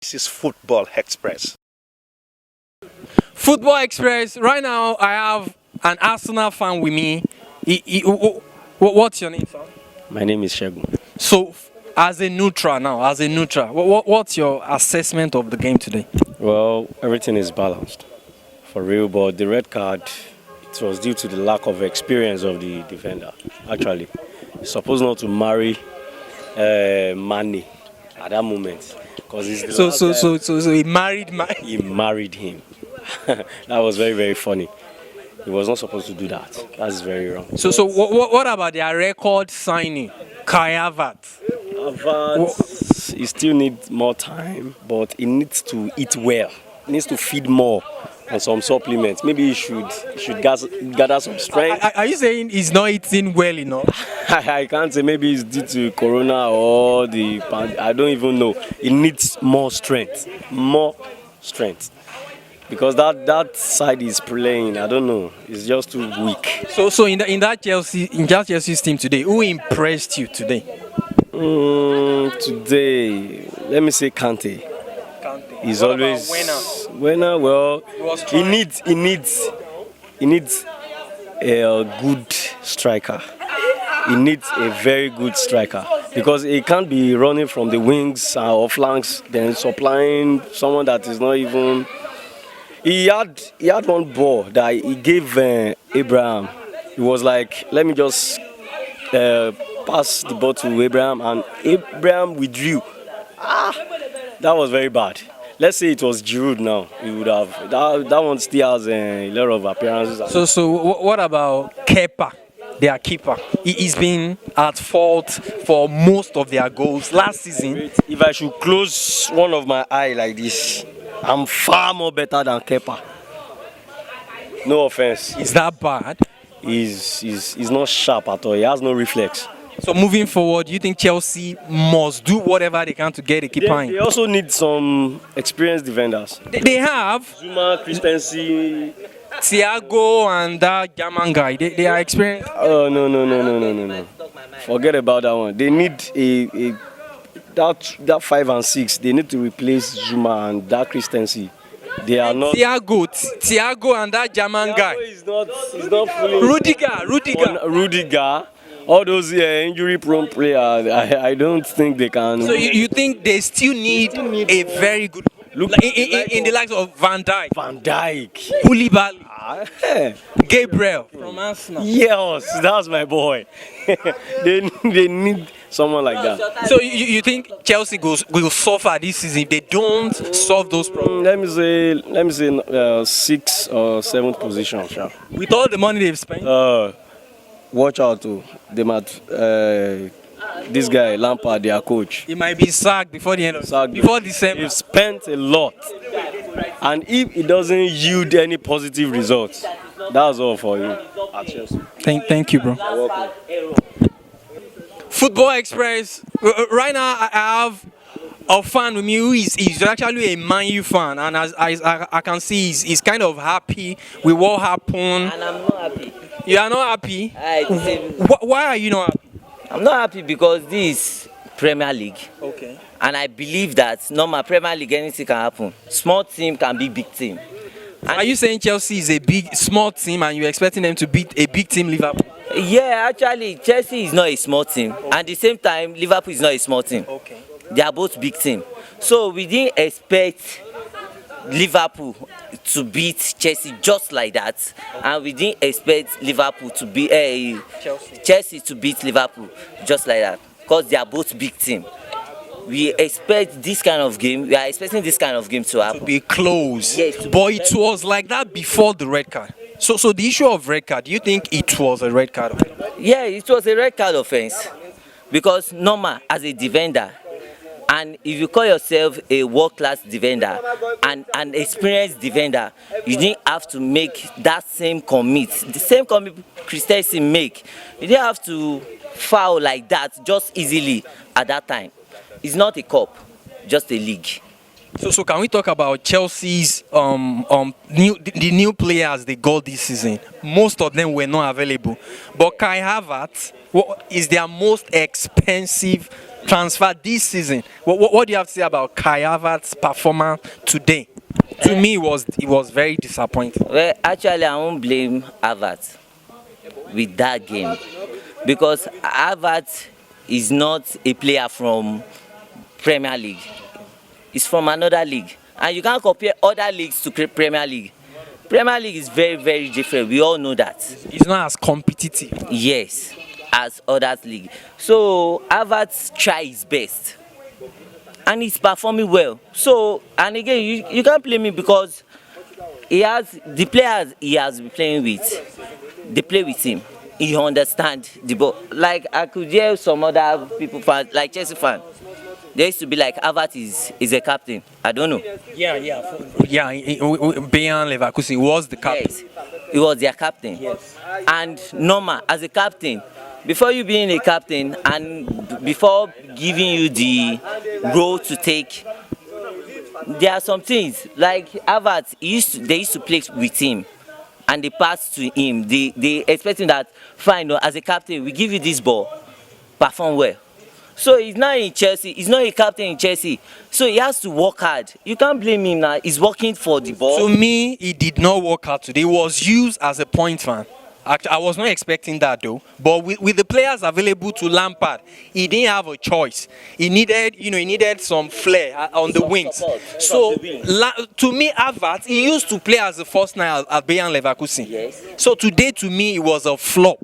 This is Football Express. Football Express. Right now, I have an Arsenal fan with me. What's your name, sir? My name is Shegun. So, as a neutral now, what's your assessment of the game today? Well, everything is balanced for real, but the red card, it was due to the lack of experience of the defender. Actually, he's supposed not to marry Mane at that moment because he's the So he married He married him. That was very, very funny. He was not supposed to do that. That's very wrong. So what about their record signing, HAVERTZ? Havertz, he still needs more time, but he needs to eat well. He needs to feed more and some supplements. Maybe he should gather some strength. Are you saying he's not eating well enough? I can't say. Maybe it's due to corona or I don't even know. He needs more strength. Because that side is playing, I don't know, it's just too weak. So in that Chelsea's team today, who impressed you today? Today, let me say Kante. He's What always about winner. Well, He he needs a good striker. He needs a very good striker because he can't be running from the wings or flanks, then supplying someone that is not even. He had one ball that he gave Abraham. It was like, let me just pass the ball to Abraham, and Abraham withdrew. That was very bad. Let's say it was Giroud now. He would have that one still has a lot of appearances. So what about Kepa, their keeper? He's been at fault for most of their goals last season. If I should close one of my eye like this, I'm far more better than Kepa. No offense. Is that bad? He's not sharp at all. He has no reflex. So moving forward, do you think Chelsea must do whatever they can to get a keeper in? They also need some experienced defenders. They have Zuma, Christensen. Thiago and that German guy. They are experienced. Oh no. Forget about that one. They need that 5 and 6. They need to replace Zuma and that Christensen. They are not. Thiago and that German guy. He's not fully. Rudiger. All those injury-prone players, I don't think they can. So you think they still need a very good look in the likes of Van Dijk, Koulibaly, Gabriel from Arsenal. Yes, that's my boy. they need someone like that. So you think Chelsea will suffer this season if they don't solve those problems? Let me say 6th or 7th position, sure. With all the money they've spent. Watch out too. They might this guy Lampard, their coach. He might be sacked before the end of before December. He's spent a lot, and if it doesn't yield any positive results, that's all for you at Chelsea. Thank you, bro. You're welcome. Football Express. Right now, I have a fan with me who is actually a Man U fan, and as I can see, he's kind of happy with what happened. And I'm not happy. You are not happy? Why are you not happy? I'm not happy because this is Premier League. Okay. And I believe that normal Premier League, anything can happen. Small team can be big team. And are you saying Chelsea is a small team and you're expecting them to beat a big team, Liverpool? yeah, actually, Chelsea is not a small team. Okay. And at the same time, Liverpool is not a small team. Okay. They are both big teams. So we didn't expect Liverpool to beat Chelsea just like that, and we didn't expect Liverpool to beat Chelsea to beat Liverpool just like that, because they are both big teams. We expect this kind of game. We are expecting this kind of game to happen. To be close. Yes, but it was like that before the red card. So the issue of red card, do you think it was a red card offense? Yeah, it was a red card offense, because normal as a defender. And if you call yourself a world-class defender and an experienced defender, you didn't have to make that same commit. The same commit Christensen make. You didn't have to foul like that just easily at that time. It's not a cup, just a league. So can we talk about Chelsea's the new players they got this season? Most of them were not available. But Kai Havertz is their most expensive transfer this season. What do you have to say about Kai Havertz's performance today? To me, it was very disappointing. Well, actually, I won't blame Havertz with that game because Havertz is not a player from Premier League. He's from another league, and you can't compare other leagues to Premier League. Premier League is very, very different. We all know that. It's not as competitive. Yes, as other league. So Havertz try his best, and he's performing well. So, and again, you can't blame me because he has the players he has been playing with. They play with him. He understands the ball. Like I could hear some other people fans, like Chelsea fans. They used to be like Havertz is a captain. I don't know. Yeah. Bayern Leverkusen was the captain. Yes, he was their captain. Yes. And normal as a captain, before you being a captain and before giving you the role to take, there are some things like Havertz. They used to play with him, and they pass to him. They expecting that fine. No, as a captain, we give you this ball, perform well. So he's not in Chelsea. He's not a captain in Chelsea. So he has to work hard. You can't blame him now. He's working for the ball. To me, he did not work hard today. He was used as a point man. I was not expecting that though. But with the players available to Lampard, he didn't have a choice. He needed some flair on the wings. So to me, Havertz, he used to play as the first nine at Bayern Leverkusen. Yes. So today, to me, it was a flop.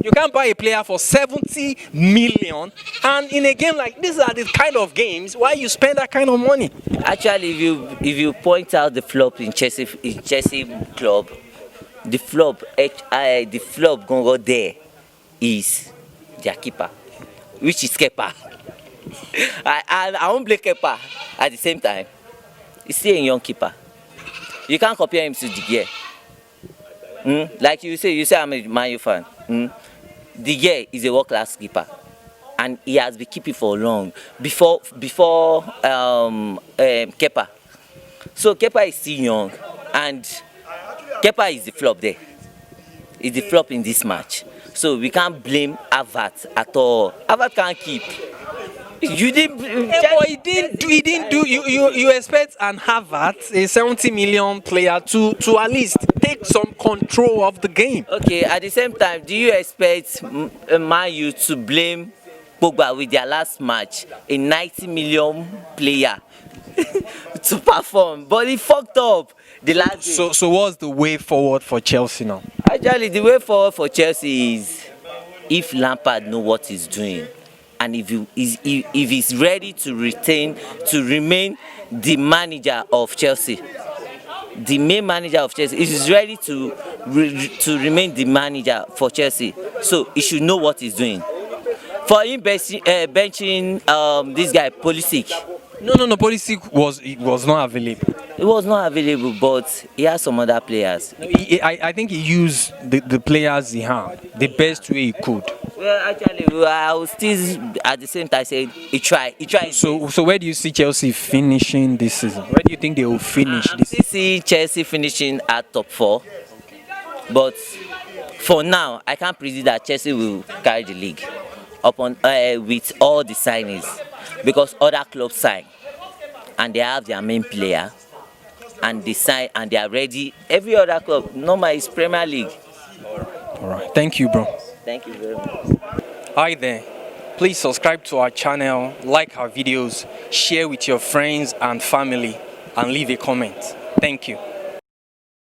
You can't buy a player for 70 million, and in a game like these are the kind of games why you spend that kind of money. Actually, if you point out the flop in Chelsea club, the flop going go there is their keeper, which is Kepa. I won't blame Kepa at the same time. He's still a young keeper. You can't compare him to De Gea. Like you say I'm a Man U fan. De Gea is a world-class keeper, and he has been keeping for long before Kepa. So Kepa is still young, and Kepa is the flop there. He's the flop in this match. So we can't blame Havertz at all. Havertz can't keep. You didn't. He didn't do. You expect an Havertz, a 70 million player, to at least take some control of the game. Okay. At the same time, do you expect Man U to blame Pogba with their last match, a 90 million player, to perform? But he fucked up the last game. So what's the way forward for Chelsea now? Actually, the way forward for Chelsea is if Lampard knows what he's doing. And if he's ready to remain the manager of Chelsea, the main manager of Chelsea, if he's ready to remain the manager for Chelsea, so he should know what he's doing. For him benching this guy Pulisic. No. Pulisic was not available. It was not available, but he has some other players. I think he used the players he had the best way he could. Well, actually, I will still at the same time say he tried. So where do you see Chelsea finishing this season? Where do you think they will finish this season? I see Chelsea finishing at top 4, but for now, I can't predict that Chelsea will carry the league upon with all the signings, because other clubs sign and they have their main player and they sign and they are ready. Every other club, normal is Premier League. All right. Thank you, bro. Thank you very much. Hi there. Please subscribe to our channel, like our videos, share with your friends and family, and leave a comment. Thank you.